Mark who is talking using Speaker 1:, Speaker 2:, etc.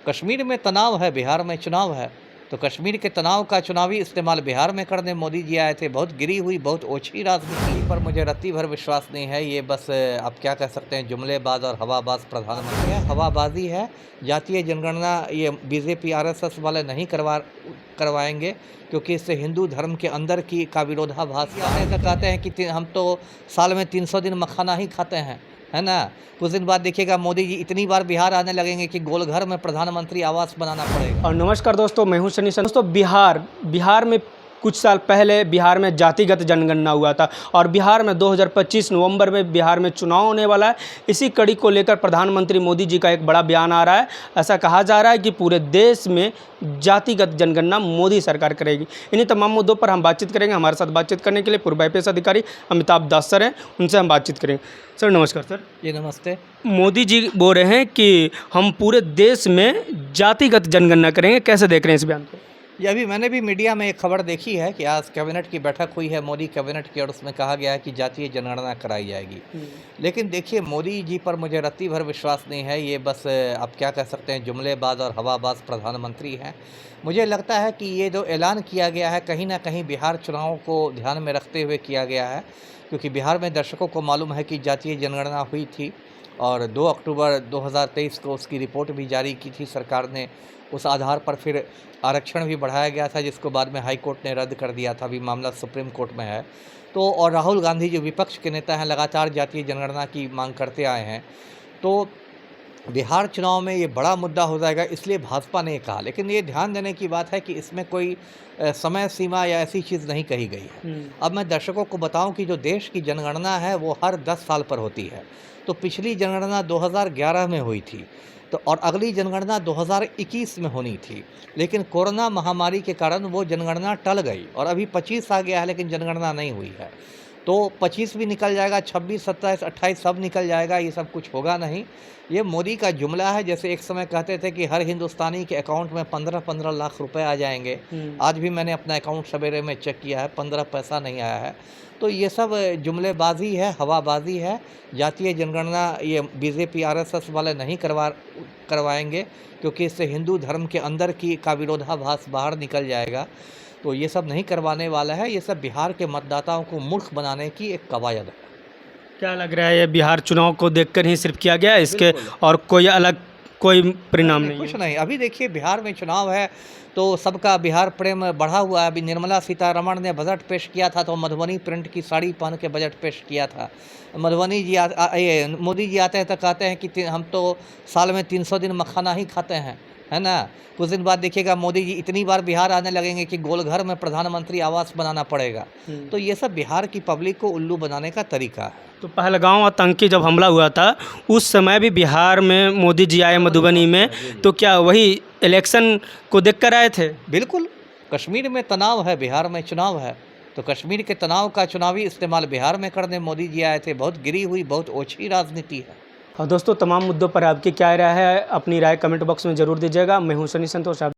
Speaker 1: कश्मीर में तनाव है, बिहार में चुनाव है, तो कश्मीर के तनाव का चुनावी इस्तेमाल बिहार में करने मोदी जी आए थे। बहुत गिरी हुई, बहुत ओछी राजनीति पर मुझे रत्ती भर विश्वास नहीं है। ये बस आप क्या कह सकते हैं, जुमलेबाज और हवाबाज प्रधानमंत्री है, हवाबाजी है। जातीय जनगणना ये बीजेपी आरएसएस वाले नहीं करवाएंगे, क्योंकि इससे हिंदू धर्म के अंदर की का विरोधाभास कहते हैं कि हम तो साल में 300 दिन मखाना ही खाते हैं, है ना। कुछ दिन बाद देखिएगा मोदी जी इतनी बार बिहार आने लगेंगे कि गोलघर में प्रधानमंत्री आवास बनाना पड़ेगा।
Speaker 2: और नमस्कार दोस्तों, मैं हूं सनी सन। दोस्तों, बिहार में कुछ साल पहले बिहार में जातिगत जनगणना हुआ था और बिहार में 2025 नवंबर में बिहार में चुनाव होने वाला है। इसी कड़ी को लेकर प्रधानमंत्री मोदी जी का एक बड़ा बयान आ रहा है। ऐसा कहा जा रहा है कि पूरे देश में जातिगत जनगणना मोदी सरकार करेगी। इन्हीं तमाम मुद्दों पर हम बातचीत करेंगे। हमारे साथ बातचीत करने के लिए पूर्व IPS अधिकारी अमिताभ दास सर हैं, उनसे हम बातचीत करेंगे। सर नमस्कार। सर
Speaker 1: जी नमस्ते।
Speaker 2: मोदी जी बोल रहे हैं कि हम पूरे देश में जातिगत जनगणना करेंगे, कैसे देख रहे हैं इस बयान को?
Speaker 1: ये अभी मैंने भी मीडिया में एक खबर देखी है कि आज कैबिनेट की बैठक हुई है, मोदी कैबिनेट की, और उसमें कहा गया है कि जातीय जनगणना कराई जाएगी। लेकिन देखिए, मोदी जी पर मुझे रत्ती भर विश्वास नहीं है। ये बस आप क्या कह सकते हैं, जुमलेबाज और हवाबाज प्रधानमंत्री हैं। मुझे लगता है कि ये जो ऐलान किया गया है, कहीं ना कहीं बिहार चुनाव को ध्यान में रखते हुए किया गया है, क्योंकि बिहार में दर्शकों को मालूम है कि जातीय जनगणना हुई थी और 2 अक्टूबर 2023 को उसकी रिपोर्ट भी जारी की थी सरकार ने। उस आधार पर फिर आरक्षण भी बढ़ाया गया था, जिसको बाद में हाई कोर्ट ने रद्द कर दिया था। अभी मामला सुप्रीम कोर्ट में है। तो और राहुल गांधी जो विपक्ष के नेता हैं, लगातार जातीय जनगणना की मांग करते आए हैं। तो बिहार चुनाव में ये बड़ा मुद्दा हो जाएगा, इसलिए भाजपा ने कहा। लेकिन ये ध्यान देने की बात है कि इसमें कोई समय सीमा या ऐसी चीज़ नहीं कही गई है। अब मैं दर्शकों को बताऊं कि जो देश की जनगणना है वो हर 10 साल पर होती है। तो पिछली जनगणना 2011 में हुई थी, तो और अगली जनगणना 2021 में होनी थी। लेकिन कोरोना महामारी के कारण वो जनगणना टल गई और अभी 25 आ गया है, लेकिन जनगणना नहीं हुई है। तो 25 भी निकल जाएगा, 26, 27, 28 सब निकल जाएगा। ये सब कुछ होगा नहीं। ये मोदी का जुमला है। जैसे एक समय कहते थे कि हर हिंदुस्तानी के अकाउंट में 15-15 लाख रुपए आ जाएंगे। आज भी मैंने अपना अकाउंट सवेरे में चेक किया है, 15 पैसा नहीं आया है। तो ये सब जुमलेबाजी है, हवाबाजी है। जातीय जनगणना ये बीजेपी आरएसएस वाले नहीं करवाएंगे, क्योंकि इससे हिंदू धर्म के अंदर की का विरोधाभास बाहर निकल जाएगा। तो ये सब नहीं करवाने वाला है। ये सब बिहार के मतदाताओं को मूर्ख बनाने की एक कवायद है।
Speaker 2: क्या लग रहा है, ये बिहार चुनाव को देखकर ही सिर्फ किया गया है, इसके और कोई अलग कोई परिणाम नहीं?
Speaker 1: कुछ नहीं। अभी देखिए, बिहार में चुनाव है तो सबका बिहार प्रेम बढ़ा हुआ है। अभी निर्मला सीतारमण ने बजट पेश किया था तो मधुबनी प्रिंट की साड़ी पहन के बजट पेश किया था। मधुबनी जी मोदी जी आते हैं तो कहते हैं कि हम तो साल में 300 दिन मखाना ही खाते हैं, है ना। कुछ दिन बाद देखिएगा मोदी जी इतनी बार बिहार आने लगेंगे कि गोलघर में प्रधानमंत्री आवास बनाना पड़ेगा। तो ये सब बिहार की पब्लिक को उल्लू बनाने का तरीका है।
Speaker 2: तो पहलगांव आतंकी जब हमला हुआ था उस समय भी बिहार में मोदी जी आए मधुबनी में, तो क्या वही इलेक्शन को देखकर आए थे?
Speaker 1: बिल्कुल। कश्मीर में तनाव है, बिहार में चुनाव है, तो कश्मीर के तनाव का चुनावी इस्तेमाल बिहार में करने मोदी जी आए थे। बहुत गिरी हुई, बहुत ओछी राजनीति है।
Speaker 2: और दोस्तों, तमाम मुद्दों पर आपकी क्या राय है, अपनी राय कमेंट बॉक्स में ज़रूर दीजिएगा। मैं हूं सनी संतोष।